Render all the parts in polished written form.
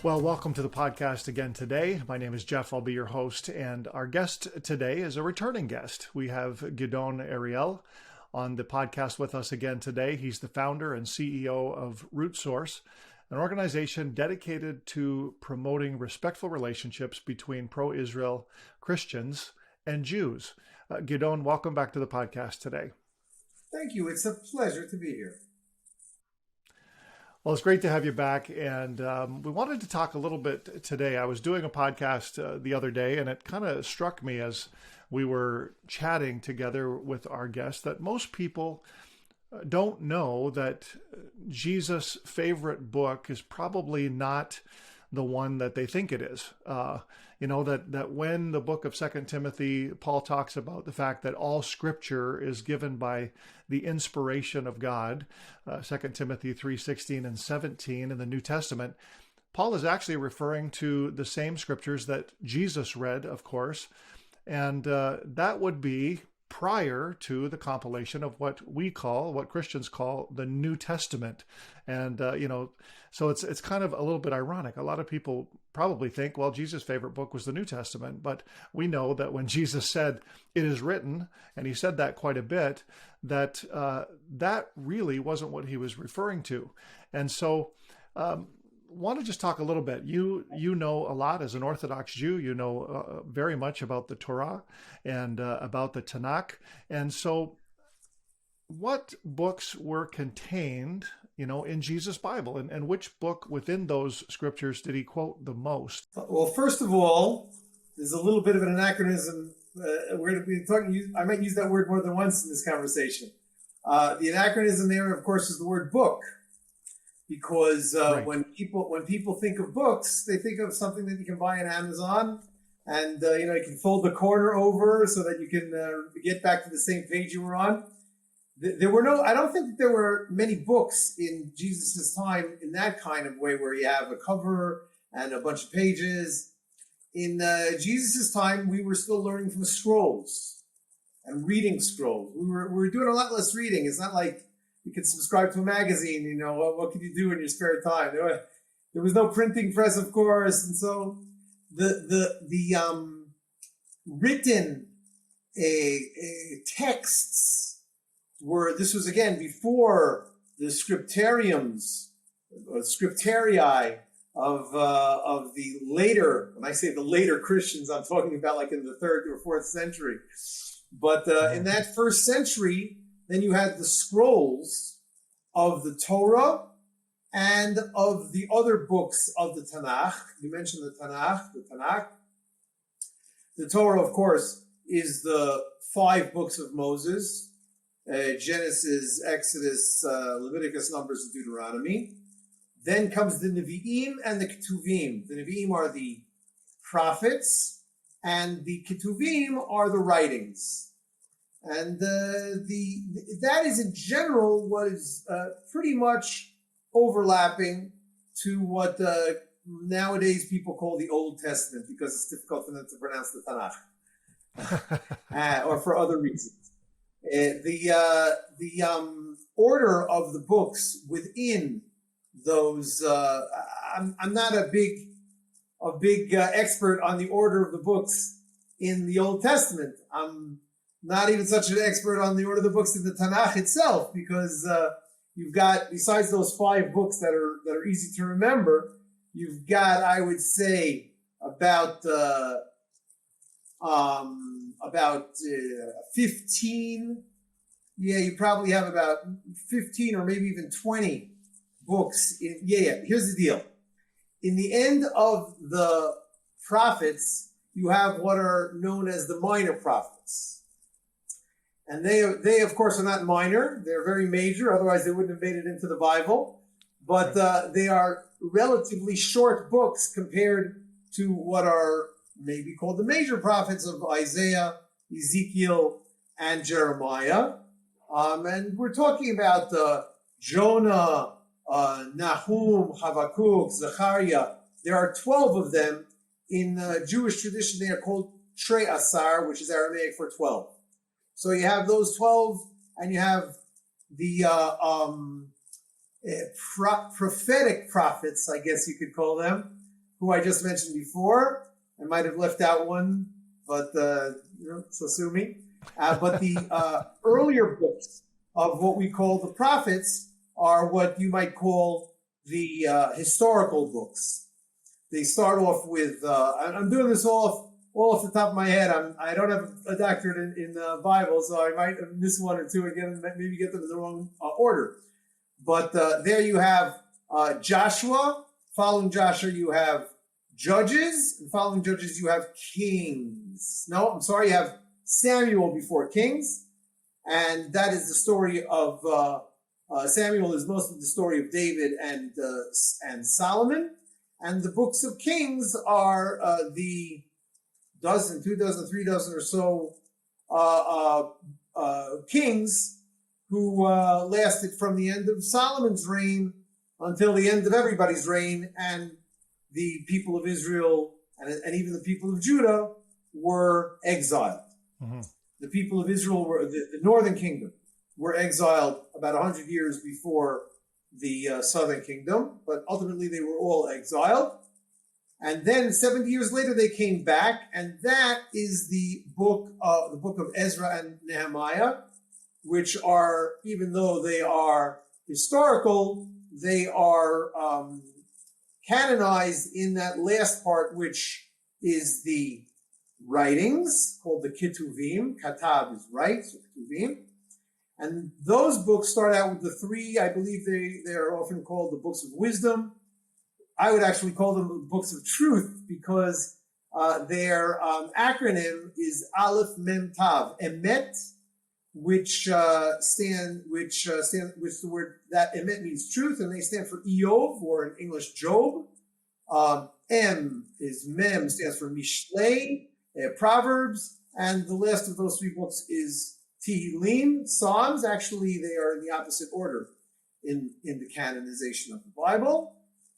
Well, welcome to the podcast again today. My name is Jeff. I'll be your host. And our guest today is a returning guest. We have Gidon Ariel on the podcast with us again today. He's the founder and CEO of Root Source, an organization dedicated to promoting respectful relationships between pro-Israel Christians and Jews. Gidon, welcome back to the podcast today. Thank you. It's a pleasure to be here. Well, it's great to have you back. And we wanted to talk a little bit today. I was doing a podcast the other day, and it kind of struck me as we were chatting together with our guests that most people don't know that Jesus' favorite book is probably not the one that they think it is. That when the book of 2 Timothy, Paul talks about the fact that all scripture is given by the inspiration of God, 2 Timothy 3:16 and 17 in the New Testament, Paul is actually referring to the same scriptures that Jesus read, of course, and that would be prior to the compilation of what Christians call the New Testament. And, so it's kind of a little bit ironic. A lot of people probably think, well, Jesus' favorite book was the New Testament, but we know that when Jesus said it is written, and he said that quite a bit, that that really wasn't what he was referring to. And so, want to just talk a little bit. You know a lot as an Orthodox Jew. You know very much about the Torah and about the Tanakh. And so, what books were contained, in Jesus' Bible, and which book within those scriptures did he quote the most? Well, first of all, there's a little bit of an anachronism. We're going to be talking. I might use that word more than once in this conversation. The anachronism there, of course, is the word book. Because Right. when people think of books, they think of something that you can buy on Amazon, and you can fold the corner over so that you can get back to the same page you were on. I don't think that there were many books in Jesus' time in that kind of way, where you have a cover and a bunch of pages. In Jesus' time, we were still learning from scrolls and reading scrolls. We were doing a lot less reading. It's not like you could subscribe to a magazine. What could you do in your spare time? There was no printing press, of course, and so the written texts were. This was again before the scriptariums or scriptarii of the later. When I say the later Christians, I'm talking about like in the 3rd or 4th century. But in that 1st century, then you had the scrolls of the Torah and of the other books of the Tanakh. You mentioned the Tanakh. The Torah, of course, is the 5 books of Moses: Genesis, Exodus, Leviticus, Numbers, and Deuteronomy. Then comes the Nevi'im and the Ketuvim. The Nevi'im are the prophets, and the Ketuvim are the writings. And that is in general was pretty much overlapping to what nowadays people call the Old Testament, because it's difficult for them to pronounce the Tanakh, or for other reasons. The order of the books within those. I'm not a big expert on the order of the books in the Old Testament. I'm not even such an expert on the order of the books in the Tanakh itself, because you've got, besides those 5 books that are easy to remember, you've got, I would say, about 15. Yeah, you probably have about 15 or maybe even 20 books. Here's the deal. In the end of the prophets, you have what are known as the minor prophets. And they of course are not minor. They're very major. Otherwise they wouldn't have made it into the Bible. But they are relatively short books compared to what are maybe called the major prophets of Isaiah, Ezekiel, and Jeremiah. And we're talking about Jonah, Nahum, Habakkuk, Zechariah. There are 12 of them. In Jewish tradition, they are called Trei Asar, which is Aramaic for 12. So you have those 12, and you have the prophetic prophets, I guess you could call them, who I just mentioned before. I might have left out one, but so sue me. But the earlier books of what we call the prophets are what you might call the historical books. They start off with, I'm doing this all off the top of my head. I don't have a doctorate in the Bible, so I might miss one or two again and maybe get them in the wrong order. But there you have Joshua. Following Joshua, you have Judges. And following Judges, you have Kings. No, I'm sorry, you have Samuel before Kings. And that is the story of Samuel is mostly the story of David and Solomon. And the books of Kings are the dozen, 2 dozen, 3 dozen or so kings who lasted from the end of Solomon's reign until the end of everybody's reign, and the people of Israel and even the people of Judah were exiled. Mm-hmm. The people of Israel were the northern kingdom were exiled about 100 years before the southern kingdom, but ultimately they were all exiled. And then 70 years later they came back, and that is the book of Ezra and Nehemiah, which are, even though they are historical, they are canonized in that last part, which is the writings, called the Ketuvim. Katav is right, so Ketuvim. And those books start out with the 3, I believe they are often called the books of wisdom. I would actually call them the books of truth, because their acronym is Aleph Mem Tav, Emet, which the word that Emet means truth, and they stand for Eov, or in English Job. M is Mem, stands for Mishlei, Proverbs, and the last of those 3 books is Tehillim, Psalms. Actually, they are in the opposite order in the canonization of the Bible.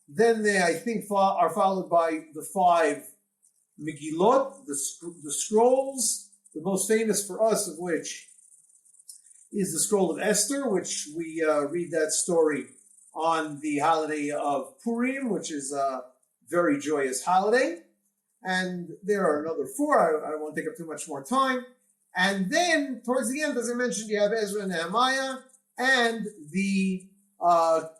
Then they, I think, are followed by the 5 Megillot, the scrolls, the most famous for us of which is the scroll of Esther, which we read that story on the holiday of Purim, which is a very joyous holiday. And there are another 4. I won't take up too much more time. And then, towards the end, as I mentioned, you have Ezra and Nehemiah and the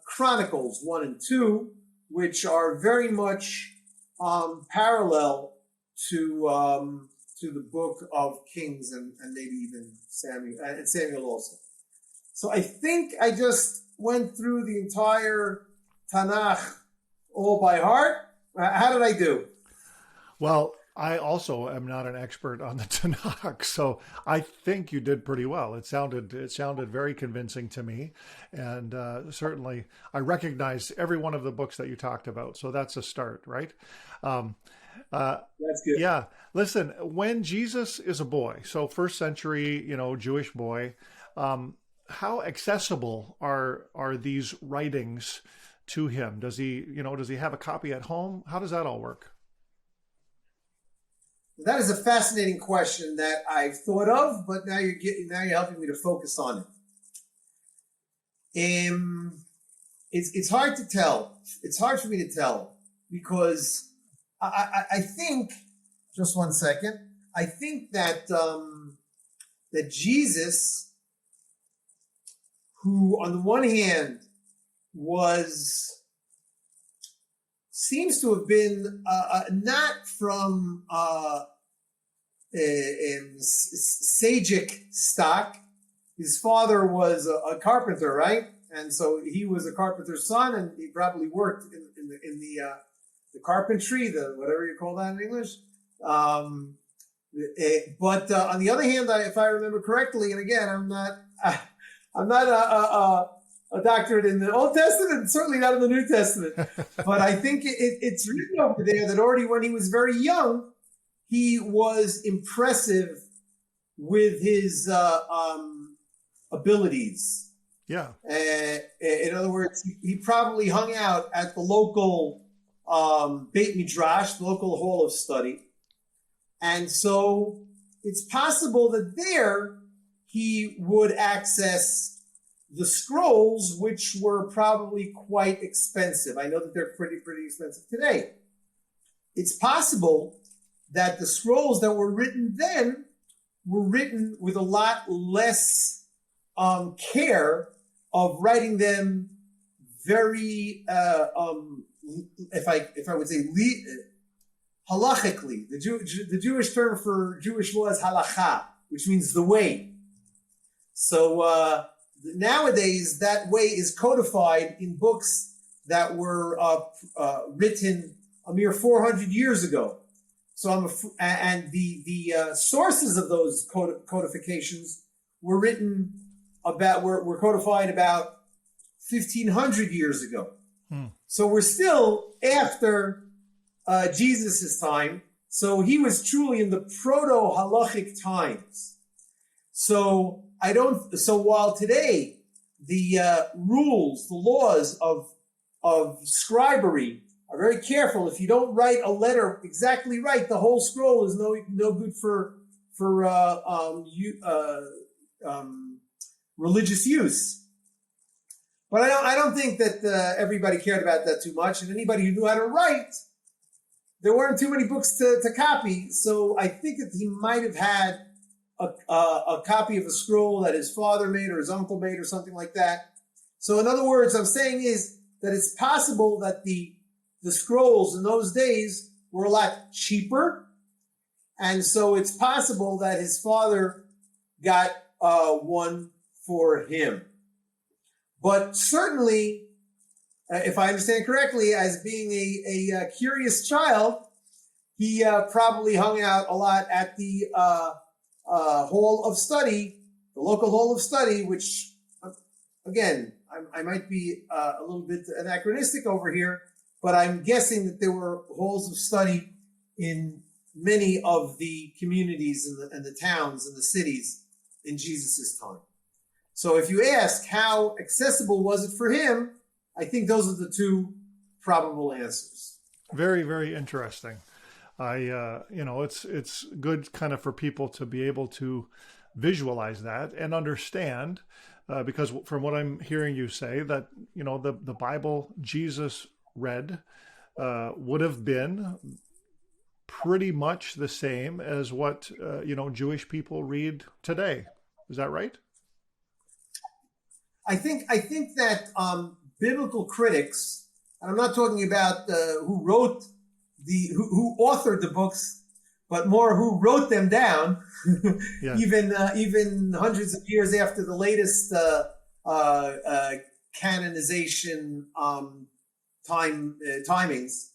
Chronicles 1 and 2, which are very much parallel to the book of Kings and maybe even Samuel also. So I think I just went through the entire Tanakh all by heart. How did I do? Well, I also am not an expert on the Tanakh, so I think you did pretty well. It sounded very convincing to me, and certainly I recognized every one of the books that you talked about. So that's a start, right? That's good. Yeah. Listen, when Jesus is a boy, so first century, Jewish boy, how accessible are these writings to him? Does he have a copy at home? How does that all work? That is a fascinating question that I've thought of, but now you're helping me to focus on it. It's hard to tell. It's hard for me to tell, because I think, just one second, I think that that Jesus, who on the one hand seems to have been not from Sajic stock. His father was a carpenter, right? And so he was a carpenter's son, and he probably worked in the carpentry, the whatever you call that in English. But on the other hand, if I remember correctly, and again, I'm not a doctorate in the Old Testament, and certainly not in the New Testament. But I think it's written over there that already when he was very young, he was impressive with his abilities. Yeah. In other words, he probably hung out at the local Beit Midrash, the local hall of study. And so it's possible that there he would access the scrolls, which were probably quite expensive. I know that they're pretty expensive today. it's possible that the scrolls that were written then were written with a lot less care of writing them very, if I would say, halachically. The Jewish term for Jewish law is halacha, which means the way. So nowadays, that way is codified in books that were written a mere 400 years ago. So the sources of those codifications were written were codified about 1,500 years ago. So we're still after Jesus' time. So he was truly in the proto-halachic times. So while today the rules, the laws of scribery are very careful. If you don't write a letter exactly right, the whole scroll is no good for religious use. But I don't think that everybody cared about that too much, and anybody who knew how to write, there weren't too many books to copy. So I think that he might have had a copy of a scroll that his father made or his uncle made or something like that. So in other words, I'm saying is that it's possible that the scrolls in those days were a lot cheaper. And so it's possible that his father got one for him. But certainly, if I understand correctly, as being a curious child, he probably hung out a lot at the hall of study, the local hall of study, which, again, I might be a little bit anachronistic over here, but I'm guessing that there were halls of study in many of the communities and the towns and the cities in Jesus' time. So if you ask how accessible was it for him, I think those are the two probable answers. Very, very interesting. It's good kind of for people to be able to visualize that and understand, because from what I'm hearing you say, that, the Bible Jesus read would have been pretty much the same as what, Jewish people read today. Is that right? I think that biblical critics, and I'm not talking about who who authored the books, but more who wrote them down, yeah. even hundreds of years after the latest canonization timings.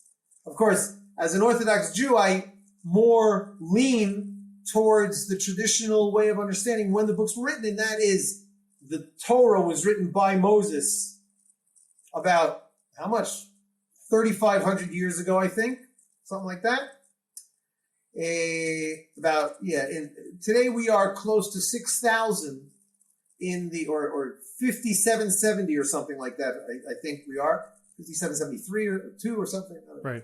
Of course, as an Orthodox Jew, I more lean towards the traditional way of understanding when the books were written, and that is the Torah was written by Moses about how much? 3,500 years ago, I think, something like that. Today we are close to 6,000 in the or 5,770 or something like that. I think we are 5,773 or 2 or something. Right.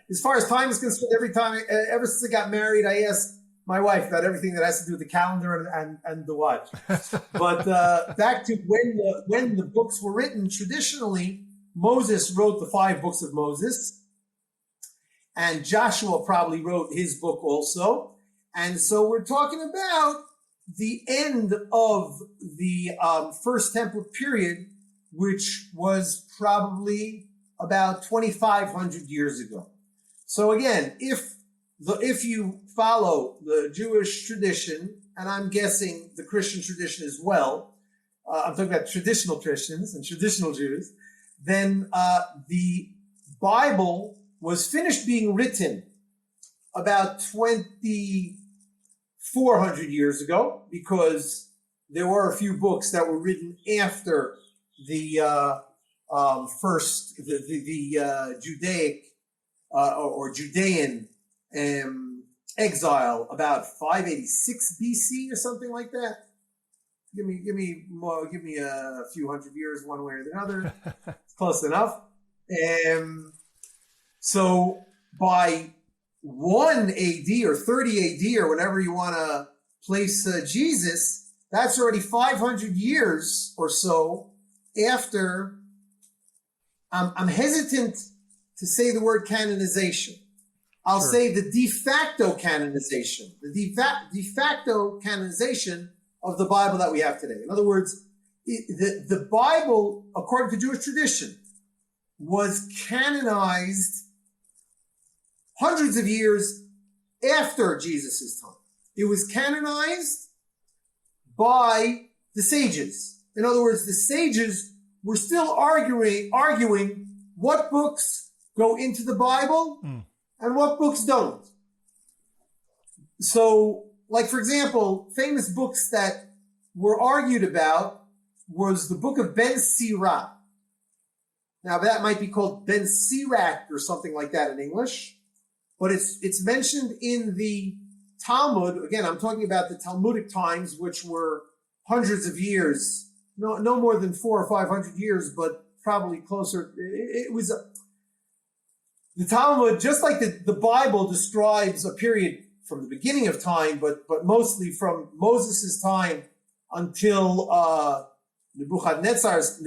As far as time is concerned, ever since I got married, I asked my wife about everything that has to do with the calendar and the watch. But back to when the books were written, traditionally, Moses wrote the 5 books of Moses, and Joshua probably wrote his book also. And so we're talking about the end of the First Temple period, which was probably about 2,500 years ago. So again, if you follow the Jewish tradition, and I'm guessing the Christian tradition as well, I'm talking about traditional Christians and traditional Jews, then the Bible was finished being written about 2,400 years ago, because there were a few books that were written after the Judaic or Judean exile about 586 BC or something like that. Give me a few hundred years one way or the other. It's close enough. So by 1 AD or 30 AD or whenever you want to place Jesus, that's already 500 years or so after. I'm hesitant to say the word canonization, I'll Sure. say the de facto canonization, de facto canonization of the Bible that we have today. In other words, the Bible, according to Jewish tradition, was canonized hundreds of years after Jesus' time. It was canonized by the sages. In other words, the sages were still arguing what books go into the Bible and what books don't. So, like, for example, famous books that were argued about was the book of Ben Sirach. Now, that might be called Ben Sirach or something like that in English, but it's mentioned in the Talmud. Again, I'm talking about the Talmudic times, which were hundreds of years, no more than 400 or 500 years, but probably closer. It was the Talmud, just like the Bible describes a period from the beginning of time, but mostly from Moses' time until Nebuchadnezzar's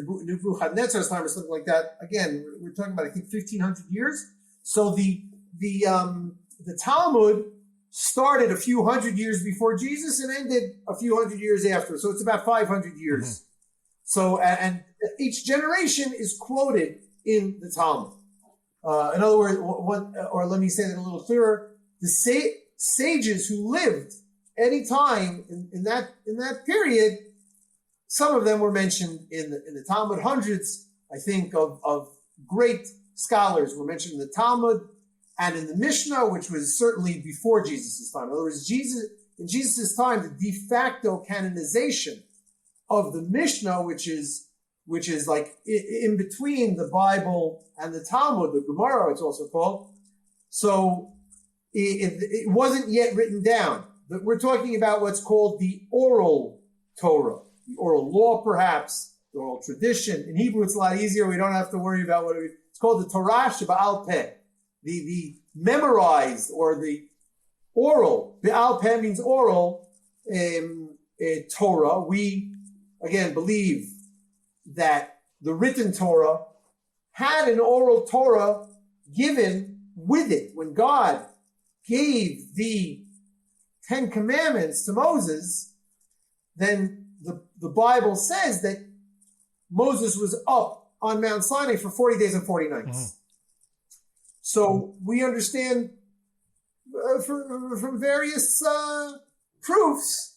time or something like that. Again, we're talking about, I think, 1,500 years. So the Talmud started a few hundred years before Jesus and ended a few hundred years after. So it's about 500 years. Mm-hmm. So, and each generation is quoted in the Talmud. In other words, or let me say that a little clearer, the sages who lived any time in that period, some of them were mentioned in the Talmud. Hundreds, I think, of great scholars were mentioned in the Talmud and in the Mishnah, which was certainly before Jesus' time. In other words, in Jesus' time, the de facto canonization of the Mishnah, which is like in between the Bible and the Talmud, the Gemara, it's also called. So it wasn't yet written down. But we're talking about what's called the oral Torah, the oral law, perhaps, the oral tradition. In Hebrew, it's a lot easier. We don't have to worry about it's called the Torah She'Ba'al Peh, the memorized or the oral. Ba'al Peh means oral Torah. We, again, believe that the written Torah had an oral Torah given with it. When God gave the 10 Commandments to Moses, then the Bible says that Moses was up on Mount Sinai for 40 days and 40 nights. Mm-hmm. So we understand from various proofs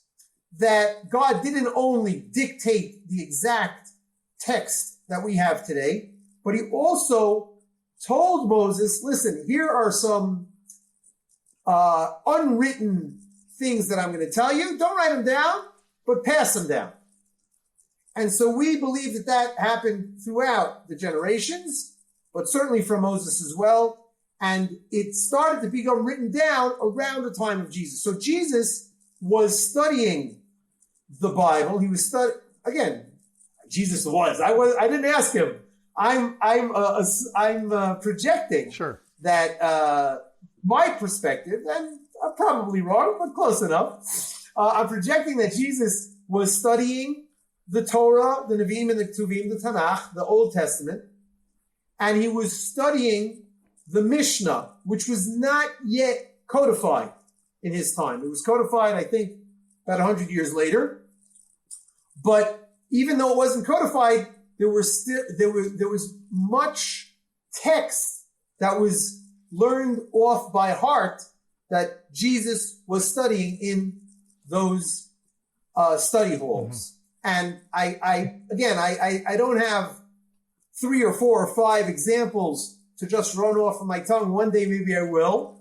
that God didn't only dictate the exact text that we have today, but he also told Moses, listen, here are some unwritten things that I'm going to tell you. Don't write them down, but pass them down. And so we believe that happened throughout the generations, but certainly from Moses as well. And it started to become written down around the time of Jesus. So Jesus was studying the Bible. He was again, Jesus was. I didn't ask him. I'm projecting that my perspective, and I'm probably wrong, but close enough. I'm projecting that Jesus was studying the Torah, the Nevi'im and the Ketuvim, the Tanakh, the Old Testament, and he was studying the Mishnah, which was not yet codified in his time. It was codified, I think, about 100 years later. But even though it wasn't codified, there was much text that was learned off by heart that Jesus was studying in those study halls. Mm-hmm. And I don't have 3 or 4 or 5 examples to just run off of my tongue. One day maybe I will,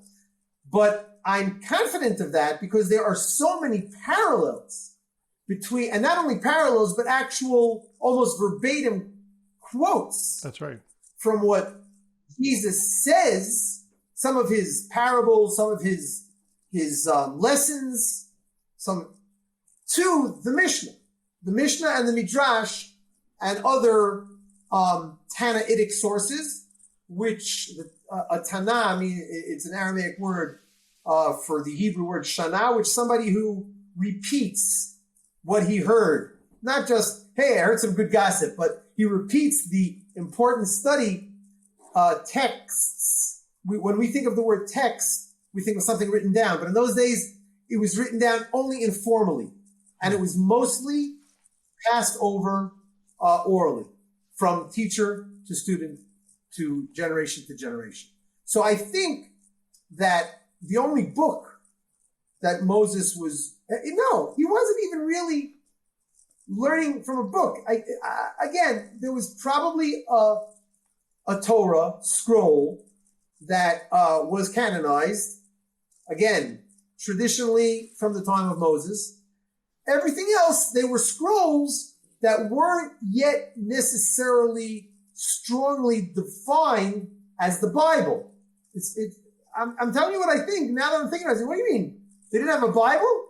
but I'm confident of that because there are so many parallels between, and not only parallels, but actual almost verbatim quotes. That's right. From what Jesus says, some of his parables, some of his lessons, to the Mishnah and the Midrash and other Tanaitic sources, which a Tana, I mean, it's an Aramaic word for the Hebrew word shana, which somebody who repeats what he heard. Not just, hey, I heard some good gossip, but he repeats the important study texts when we think of the word text, we think of something written down. But in those days, it was written down only informally. And it was mostly passed over orally from teacher to student to generation. So I think that the only book that Moses was, no, he wasn't even really learning from a book. Again, there was probably a Torah scroll that was canonized, again, traditionally from the time of Moses. Everything else, they were scrolls that weren't yet necessarily strongly defined as the Bible. I'm telling you what I think. Now that I'm thinking about it, what do you mean? They didn't have a Bible?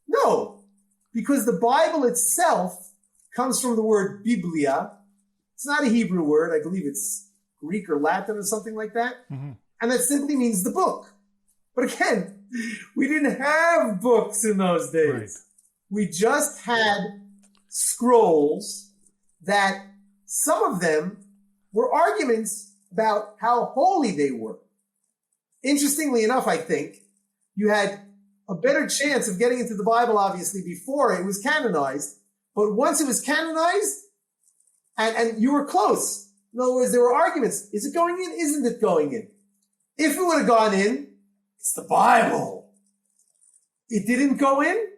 No, because the Bible itself comes from the word Biblia. It's not a Hebrew word. I believe it's Greek or Latin or something like that. Mm-hmm. And that simply means the book. But again, we didn't have books in those days. Right. We just had scrolls that some of them were arguments about how holy they were. Interestingly enough, I think you had a better chance of getting into the Bible, obviously, before it was canonized. But once it was canonized, and you were close. In other words, there were arguments. Is it going in? Isn't it going in? If it would have gone in, it's the Bible. It didn't go in.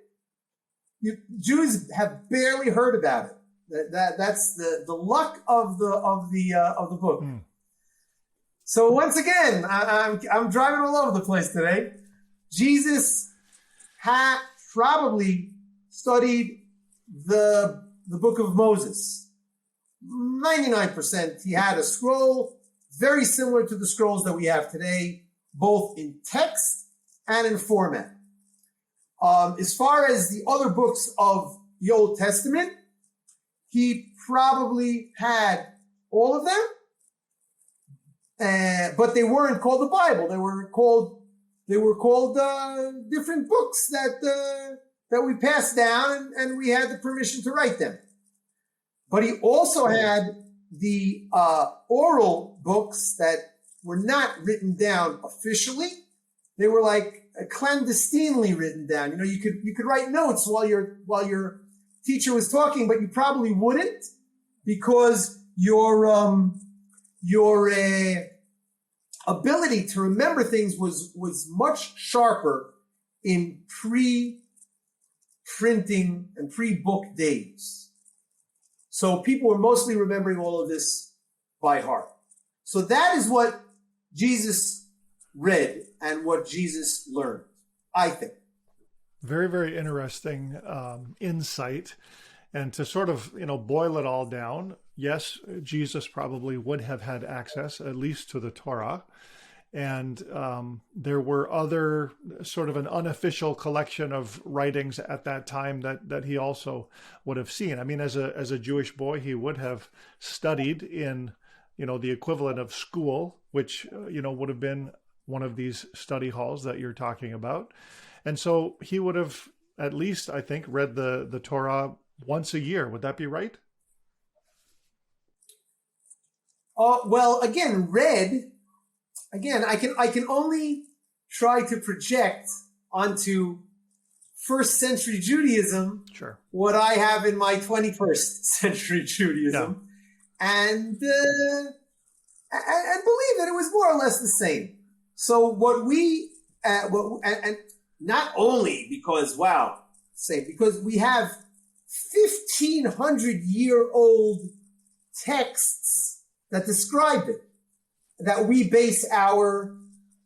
Jews have barely heard about it. That's the luck of the book. Mm. So once again, I'm driving all over the place today. Jesus had probably studied the book of Moses. 99%. He had a scroll very similar to the scrolls that we have today, both in text and in format. As far as the other books of the Old Testament, he probably had all of them, but they weren't called the Bible. They were called different books that we passed down, and we had the permission to write them. But he also had the oral books that were not written down officially. They were like clandestinely written down. You know, you could write notes while your teacher was talking, but you probably wouldn't, because your ability to remember things was much sharper in pre-printing and pre-book days. So people were mostly remembering all of this by heart. So that is what Jesus read and what Jesus learned, I think. Very, very interesting insight. And to sort of, boil it all down, yes, Jesus probably would have had access, at least to the Torah. And there were other sort of an unofficial collection of writings at that time that he also would have seen. I mean, as a Jewish boy, he would have studied in, the equivalent of school, which, would have been one of these study halls that you're talking about. And so he would have at least, I think, read the Torah once a year. Would that be right? Well, again, I can only try to project onto first century Judaism, sure, what I have in my 21st century Judaism, and believe that it was more or less the same. So what we and not only because because we have 1,500-year-old texts that describe it, that we base our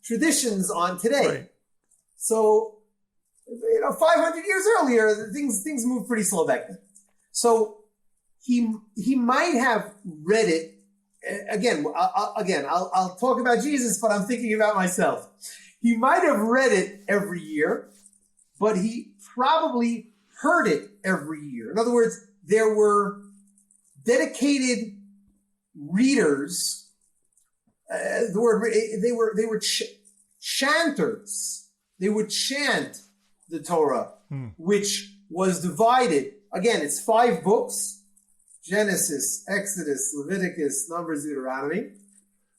traditions on today. Right. So, 500 years earlier, things moved pretty slow back then. So he might have read it. I'll talk about Jesus, but I'm thinking about myself. He might have read it every year, but he probably heard it every year. In other words, there were dedicated readers. They were chanters. They would chant the Torah, which was divided. Again, it's 5 books: Genesis, Exodus, Leviticus, Numbers, Deuteronomy.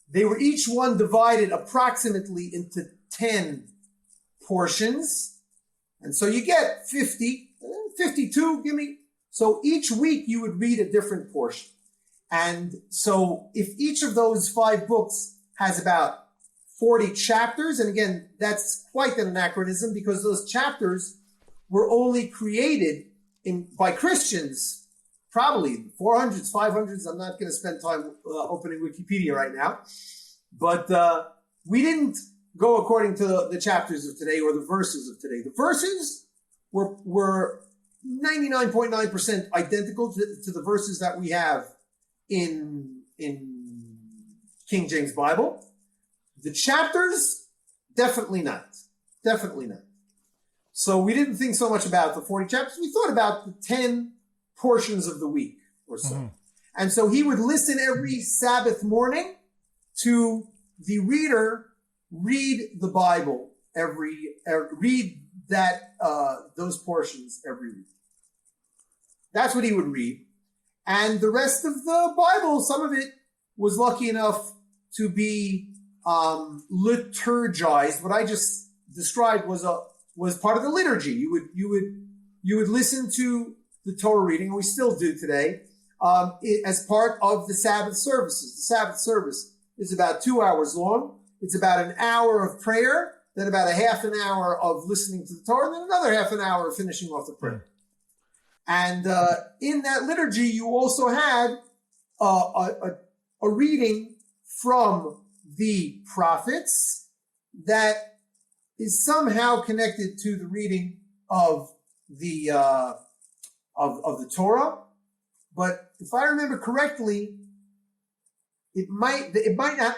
They were each one divided approximately into 10 portions. And so you get 50, 52, give me. So each week you would read a different portion. And so if each of those 5 books has about 40 chapters, and again, that's quite an anachronism because those chapters were only created by Christians, probably 400s, 500s. I'm not going to spend time opening Wikipedia right now. But we didn't go according to the chapters of today or the verses of today. The verses were 99.9% identical to the verses that we have in King James Bible. The chapters, definitely not. Definitely not. So we didn't think so much about the 40 chapters. We thought about the 10 portions of the week or so. Mm-hmm. And so he would listen every Sabbath morning to the reader read the Bible read that those portions every week. That's what he would read. And the rest of the Bible, some of it was lucky enough to be liturgized. What I just described was part of the liturgy. You would listen to the Torah reading, and we still do today, as part of the Sabbath services. The Sabbath service is about 2 hours long. It's about an hour of prayer, then about a half an hour of listening to the Torah, and then another half an hour of finishing off the prayer. And in that liturgy, you also had a reading from the prophets that is somehow connected to the reading of the Torah. But if I remember correctly, it might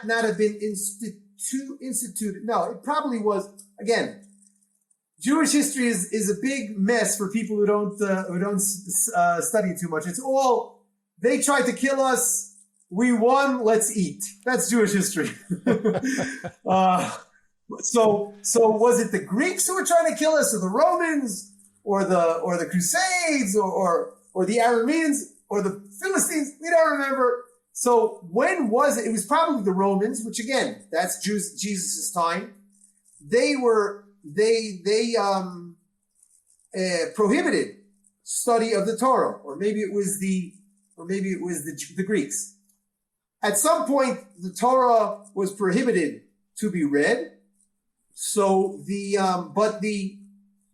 not have been instituted. No, it probably was. Again, Jewish history is a big mess for people who don't study too much. It's all, they tried to kill us, we won, let's eat. That's Jewish history. So was it the Greeks who were trying to kill us, or the Romans, or the Crusades, or the Arameans, or the Philistines? We don't remember. So when was it? It was probably the Romans, which again, that's Jesus' time. They prohibited study of the Torah, or maybe it was the Greeks. At some point, the Torah was prohibited to be read. So but the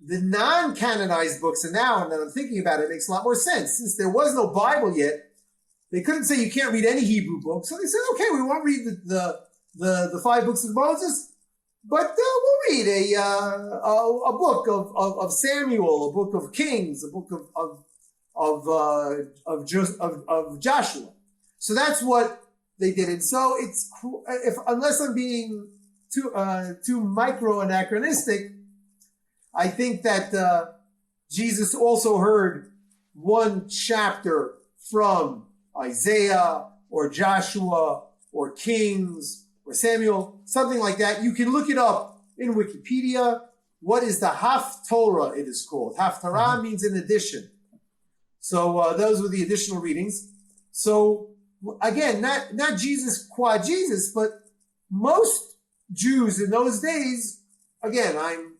non-canonized books, and now that I'm thinking about it, it makes a lot more sense. Since there was no Bible yet, they couldn't say you can't read any Hebrew book. So they said, okay, we won't read the 5 books of Moses, but we'll read a book of Samuel, a book of Kings, a book of Joshua. So that's what they did. And so unless I'm being too micro anachronistic, I think that Jesus also heard one chapter from Isaiah or Joshua or Kings or Samuel, something like that. You can look it up in Wikipedia. What is the Haftorah, it is called. Haftarah means an addition. So those were the additional readings. So again, not Jesus qua Jesus, but most Jews in those days, again, I'm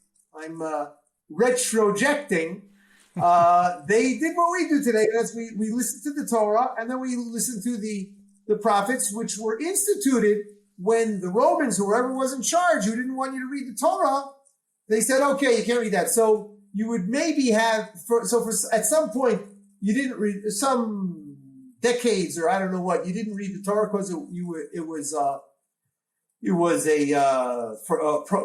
retrojecting. They did what we do today. That's we listened to the Torah, and then we listened to the prophets, which were instituted when the Romans, whoever was in charge, who didn't want you to read the Torah, they said, okay, you can't read that. So you would maybe have, at some point, you didn't read, some decades or I don't know what, you didn't read the Torah because it was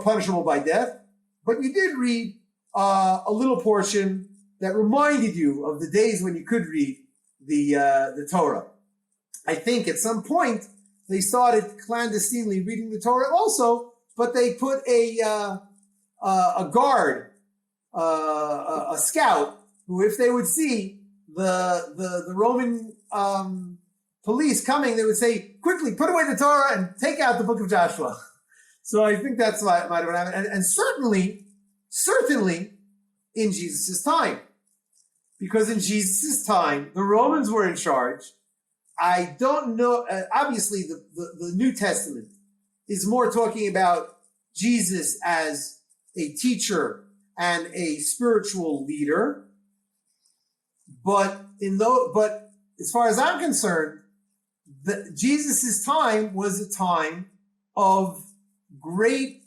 punishable by death. But you did read a little portion that reminded you of the days when you could read the Torah. I think at some point they started clandestinely reading the Torah also, but they put a guard, a scout, who if they would see the Roman police coming, they would say, quickly, put away the Torah and take out the book of Joshua. So I think that's what might have happened. And certainly in Jesus' time. Because in Jesus' time, the Romans were in charge. I don't know. Obviously, the New Testament is more talking about Jesus as a teacher and a spiritual leader. But as far as I'm concerned, Jesus' time was a time of great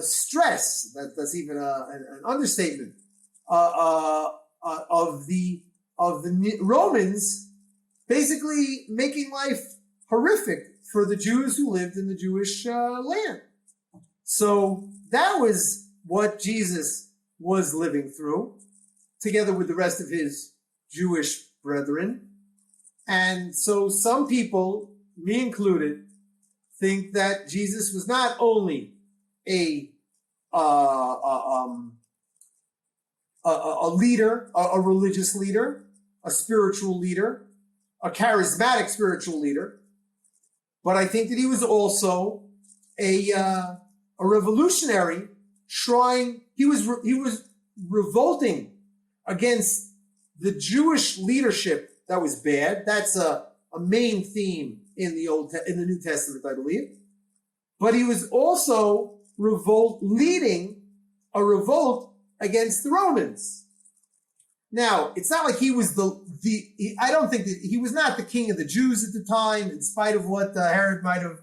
stress. That's even an understatement of the Romans, basically making life horrific for the Jews who lived in the Jewish land. So that was what Jesus was living through, together with the rest of his Jewish brethren. And so some people, me included, think that Jesus was not only a leader, a religious leader, a spiritual leader, a charismatic spiritual leader, but I think that he was also a revolutionary, trying. He was revolting against the Jewish leadership that was bad. That's a main theme in the New Testament, I believe. But he was also leading a revolt against the Romans. Now, it's not like he was I don't think that he was not the king of the Jews at the time, in spite of what Herod might have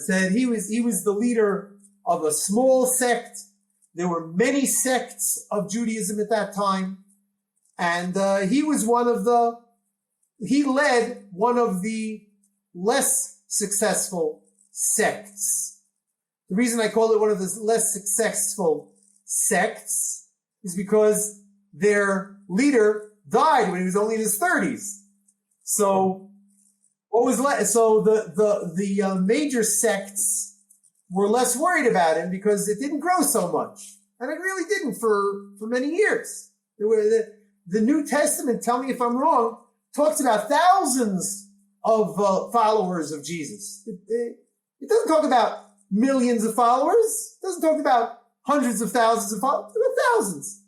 said. He was the leader of a small sect. There were many sects of Judaism at that time. And he led one of the less successful sects. The reason I call it one of the less successful sects is because their leader died when he was only in his 30s. So the major sects were less worried about him because it didn't grow so much, and it really didn't for many years. The New Testament, tell me if I'm wrong, talks about thousands of followers of Jesus. It doesn't talk about millions of followers. It doesn't talk about hundreds of thousands of followers. It's about thousands.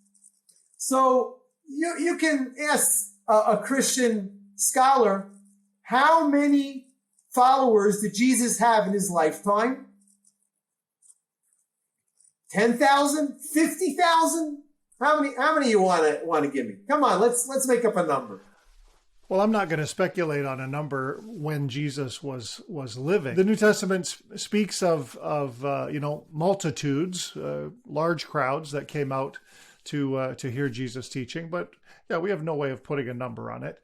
So you can ask a Christian scholar, how many followers did Jesus have in his lifetime? 10,000? 50,000? How many you want to give me? Come on, let's make up a number. Well, I'm not going to speculate on a number when Jesus was living. The New Testament speaks of multitudes, large crowds that came out to hear Jesus teaching. But yeah, we have no way of putting a number on it.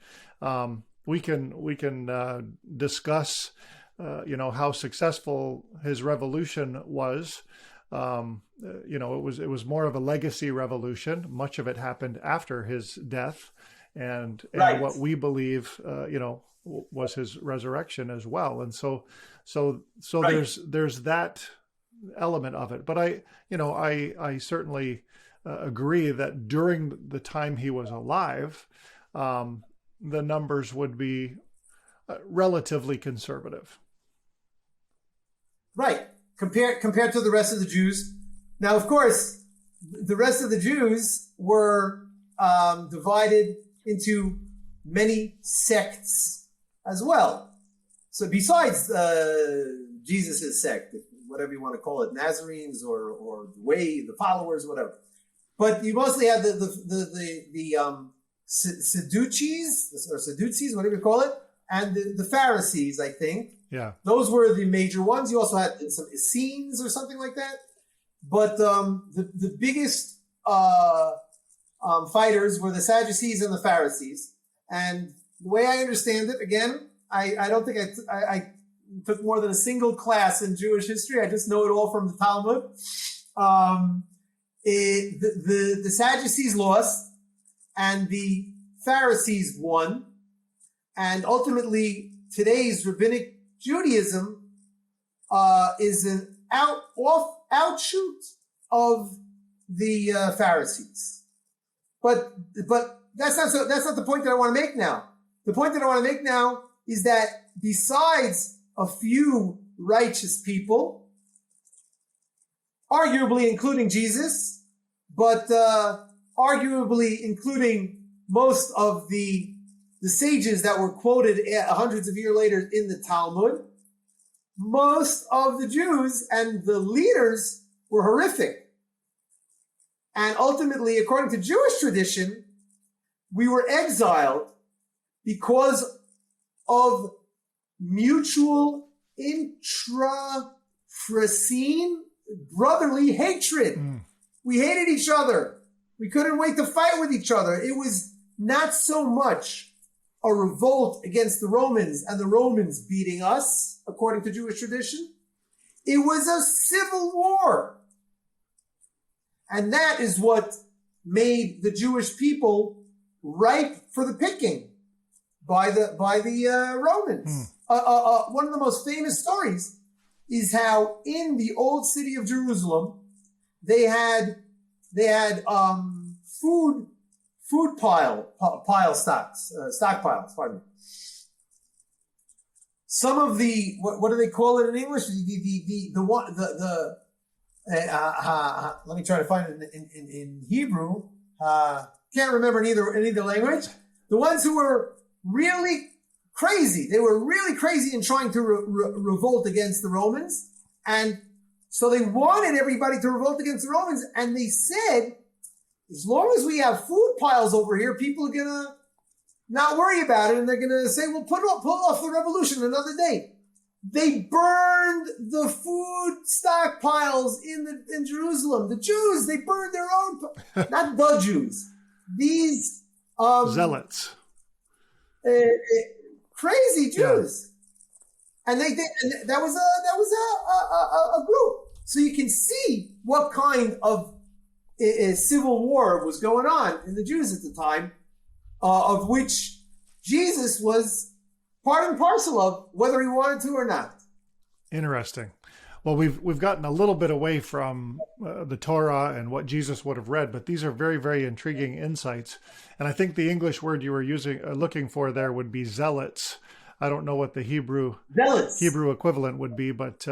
We can discuss how successful his revolution was. It was more of a legacy revolution. Much of it happened after his death, and right. What we believe, was his resurrection as well. And so right. there's that element of it. But I certainly agree that during the time he was alive, the numbers would be relatively conservative. Right. Compared to the rest of the Jews. Now, of course, the rest of the Jews were divided into many sects as well. So besides Jesus' sect, whatever you want to call it, Nazarenes or the way, the followers, whatever. But you mostly have the Sadducees, whatever you call it, and the Pharisees, I think. Yeah. Those were the major ones. You also had some Essenes or something like that. But the biggest fighters were the Sadducees and the Pharisees. And the way I understand it, again, I don't think I took more than a single class in Jewish history. I just know it all from the Talmud. The Sadducees lost and the Pharisees won. And ultimately, today's rabbinic Judaism is an outshoot of the Pharisees. But that's not the point that I want to make now. The point that I want to make now is that besides a few righteous people, arguably including Jesus, but arguably including most of the the sages that were quoted hundreds of years later in the Talmud, most of the Jews and the leaders were horrific. And ultimately, according to Jewish tradition, we were exiled because of mutual intrafracine brotherly hatred. We hated each other. We couldn't wait to fight with each other. It was not so much a revolt against the Romans and the Romans beating us, according to Jewish tradition. It was a civil war. And that is what made the Jewish people ripe for the picking by the Romans. One of the most famous stories is how in the old city of Jerusalem, they had food stockpiles, pardon me. Some of the, what do they call it in English? Let me try to find it in Hebrew. Can't remember in either language. The ones who were really crazy. They were really crazy in trying to revolt against the Romans. And so they wanted everybody to revolt against the Romans. And they said, as long as we have food piles over here, people are going to not worry about it. And they're going to say, well, pull off the revolution another day. They burned the food stockpiles in Jerusalem. The Jews, they burned their own, not the Jews. These zealots. Crazy Jews. Yeah. And that was a group. So you can see what kind of a civil war was going on in the Jews at the time, of which Jesus was part and parcel of, whether he wanted to or not. Interesting. Well, we've gotten a little bit away from the Torah and what Jesus would have read, but these are very, very intriguing insights. And I think the English word you were looking for there would be zealots. I don't know what the Hebrew equivalent would be, but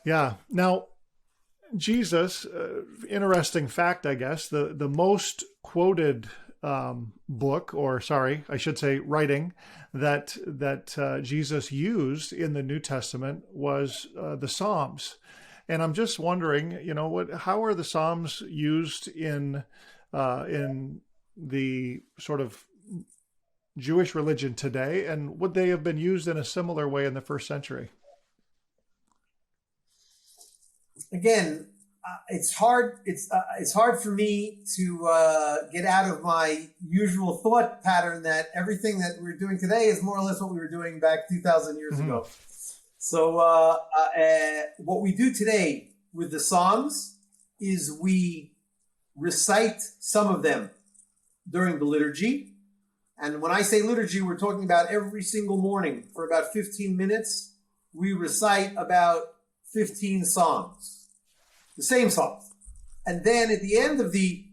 yeah. Now, Jesus, interesting fact, I guess, the most quoted book, or sorry, I should say writing that Jesus used in the New Testament was the Psalms. And I'm just wondering, how are the Psalms used in the sort of Jewish religion today, and would they have been used in a similar way in the first century? Again, it's hard. It's hard for me to get out of my usual thought pattern that everything that we're doing today is more or less what we were doing back 2,000 years ago. So what we do today with the Psalms is we recite some of them during the liturgy. And when I say liturgy, we're talking about every single morning for about 15 minutes. We recite about 15 Psalms, the same Psalms. And then at the end of the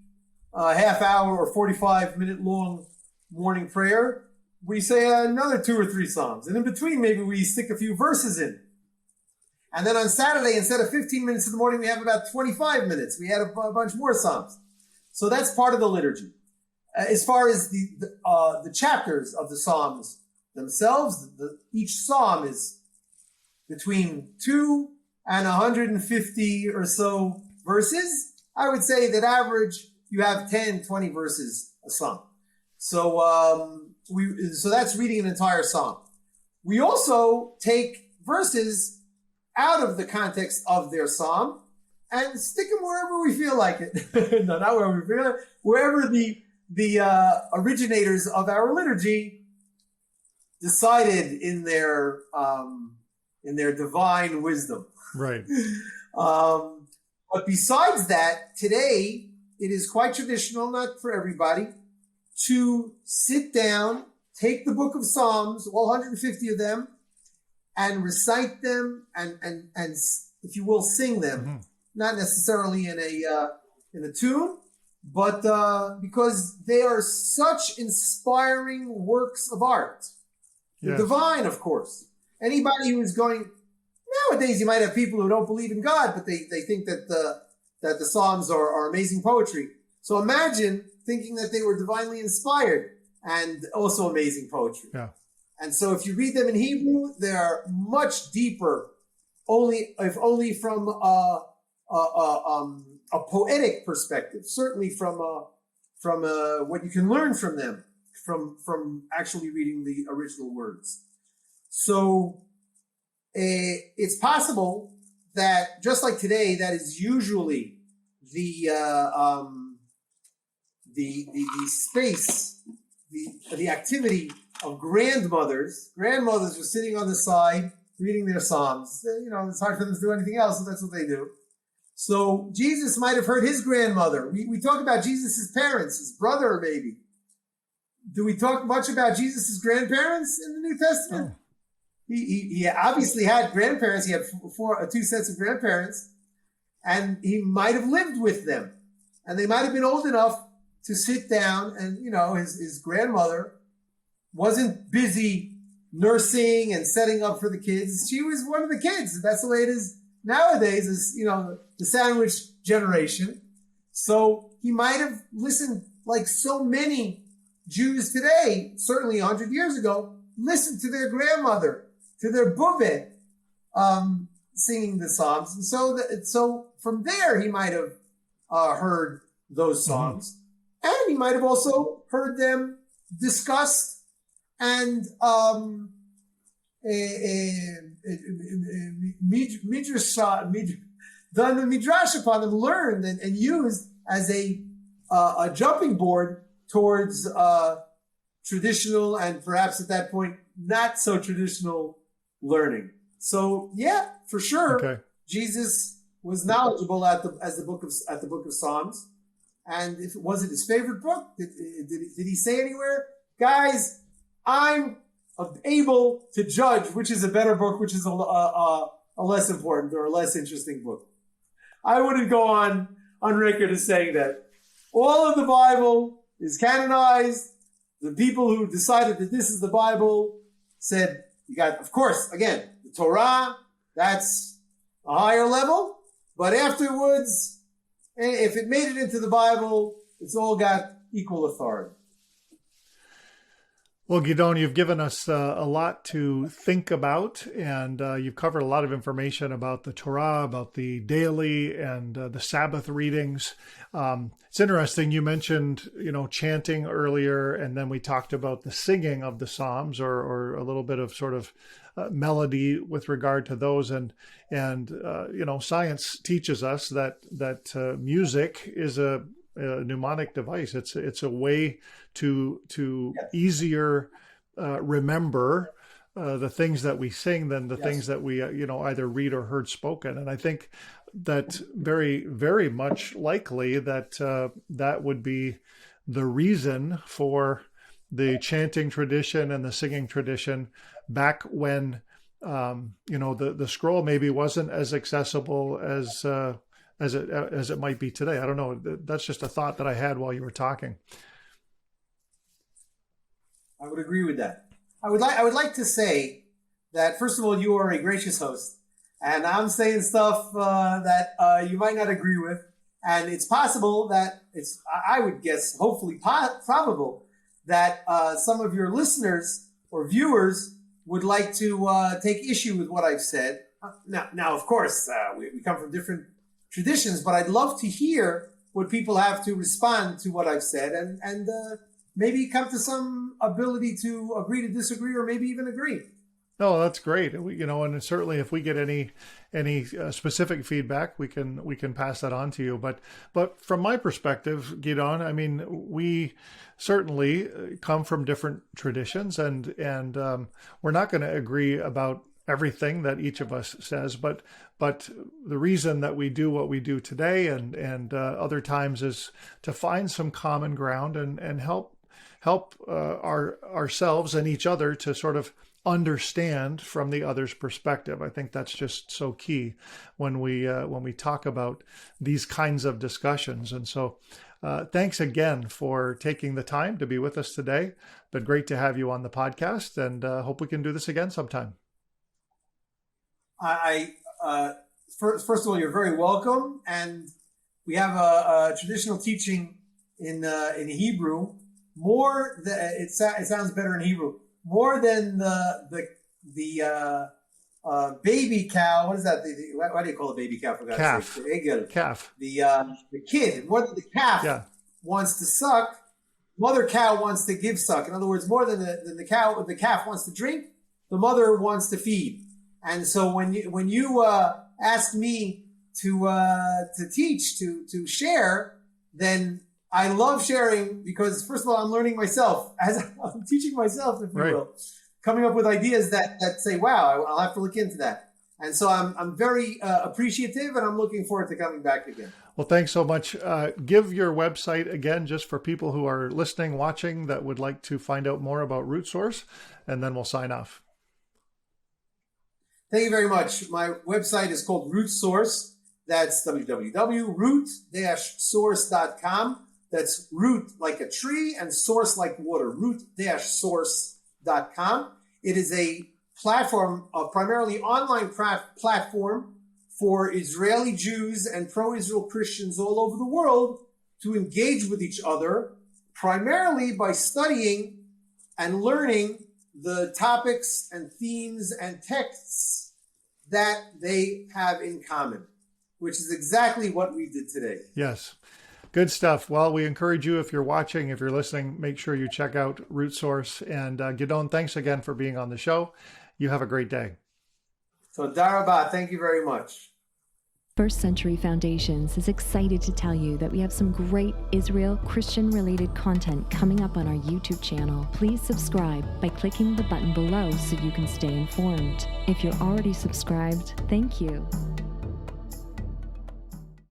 half hour or 45-minute long morning prayer, we say another 2 or 3 Psalms. And in between, maybe we stick a few verses in. And then on Saturday, instead of 15 minutes in the morning, we have about 25 minutes. We add a bunch more Psalms. So that's part of the liturgy. As far as the chapters of the Psalms themselves, each Psalm is between 2 and 150 or so verses. I would say that average, you have 10, 20 verses a Psalm. So so that's reading an entire Psalm. We also take verses out of the context of their Psalm and stick them wherever we feel like it. No, not wherever we feel like it. Wherever the originators of our liturgy decided in their divine wisdom. Right. But besides that, today it is quite traditional, not for everybody, to sit down, take the book of Psalms, all 150 of them, and recite them and if you will, sing them. Not necessarily in a tune, but because they are such inspiring works of art. The divine, of course. Anybody who is going, nowadays you might have people who don't believe in God, but they think that the Psalms are amazing poetry. So imagine thinking that they were divinely inspired. and also amazing poetry. Yeah. And so if you read them in Hebrew, they're much deeper, if only from a poetic perspective, certainly from what you can learn from them, from actually reading the original words. So it's possible that just like today, that is usually the space, the activity of grandmothers. Grandmothers were sitting on the side reading their psalms. It's hard for them to do anything else, so that's what they do. So Jesus might have heard his grandmother. We talk about Jesus' parents, his brother maybe. Do we talk much about Jesus' grandparents in the New Testament? Oh. He obviously had grandparents. He had two sets of grandparents, and he might have lived with them, and they might have been old enough to sit down. And his grandmother wasn't busy nursing and setting up for the kids. She was one of the kids. That's the way it is nowadays. Is the sandwich generation. So he might have listened, like so many Jews today, certainly 100 years ago, listened to their grandmother, to their bube, singing the Psalms. And so from there, he might have heard those songs. Mm-hmm. And he might have also heard them discussed and done the midrash upon them, learned and used as a jumping board towards traditional and perhaps at that point not so traditional learning. So yeah, for sure, okay. Jesus was knowledgeable at the book of Psalms, and if it wasn't his favorite book, did he say anywhere, guys, I'm able to judge which is a better book, which is a less important or a less interesting book? I wouldn't go on record as saying that. All of the Bible is canonized. The people who decided that this is the Bible said, you got, of course, again, the Torah, that's a higher level. But afterwards, if it made it into the Bible, it's all got equal authority. Well, Gidon, you've given us a lot to think about, and you've covered a lot of information about the Torah, about the daily and the Sabbath readings. It's interesting. You mentioned, chanting earlier, and then we talked about the singing of the Psalms, or a little bit of sort of melody with regard to those. And science teaches us that music is a mnemonic device. It's a way to yes. easier remember the things that we sing than the yes. things that we either read or heard spoken. And I think that very, very much likely that that would be the reason for the chanting tradition and the singing tradition back when the scroll maybe wasn't as accessible as it might be today. I don't know. That's just a thought that I had while you were talking. I would agree with that. I would like to say that, first of all, you are a gracious host, and I'm saying stuff that you might not agree with, and it's possible that I would guess, hopefully probable, that some of your listeners or viewers would like to take issue with what I've said. Now, of course, we come from different traditions, but I'd love to hear what people have to respond to what I've said, and maybe come to some ability to agree to disagree, or maybe even agree. No, that's great. And certainly if we get any specific feedback, we can pass that on to you. But from my perspective, Gidon, I mean, we certainly come from different traditions, and we're not going to agree about everything that each of us says, but the reason that we do what we do today and other times is to find some common ground and help ourselves and each other to sort of understand from the other's perspective. I think that's just so key when we talk about these kinds of discussions. And so thanks again for taking the time to be with us today. Been great to have you on the podcast, and hope we can do this again sometime. First of all, you're very welcome, and we have a traditional teaching in Hebrew more than it sounds better in Hebrew. More than the baby cow. What is that? Why do you call a baby cow? For God's Calf. sake? The egel. Calf. The kid. More than the calf wants to suck, mother cow wants to give suck. In other words, more than the calf wants to drink, the mother wants to feed. And so when you ask me to teach, to share, then I love sharing because, first of all, I'm learning myself as I'm teaching myself, if you will, coming up with ideas that say, wow, I'll have to look into that. And so I'm very appreciative, and I'm looking forward to coming back again. Well, thanks so much. Give your website again, just for people who are listening, watching, that would like to find out more about Root Source, and then we'll sign off. Thank you very much. My website is called Root Source. That's www.root-source.com. That's root like a tree and source like water, root-source.com. It is a platform, a primarily online platform for Israeli Jews and pro-Israel Christians all over the world to engage with each other, primarily by studying and learning the topics and themes and texts that they have in common, which is exactly what we did today. Yes. Good stuff. Well, we encourage you, if you're watching, if you're listening, make sure you check out Root Source. And Gidon, thanks again for being on the show. You have a great day. So, Darabah, thank you very much. First Century Foundations is excited to tell you that we have some great Israel Christian-related content coming up on our YouTube channel. Please subscribe by clicking the button below so you can stay informed. If you're already subscribed, thank you.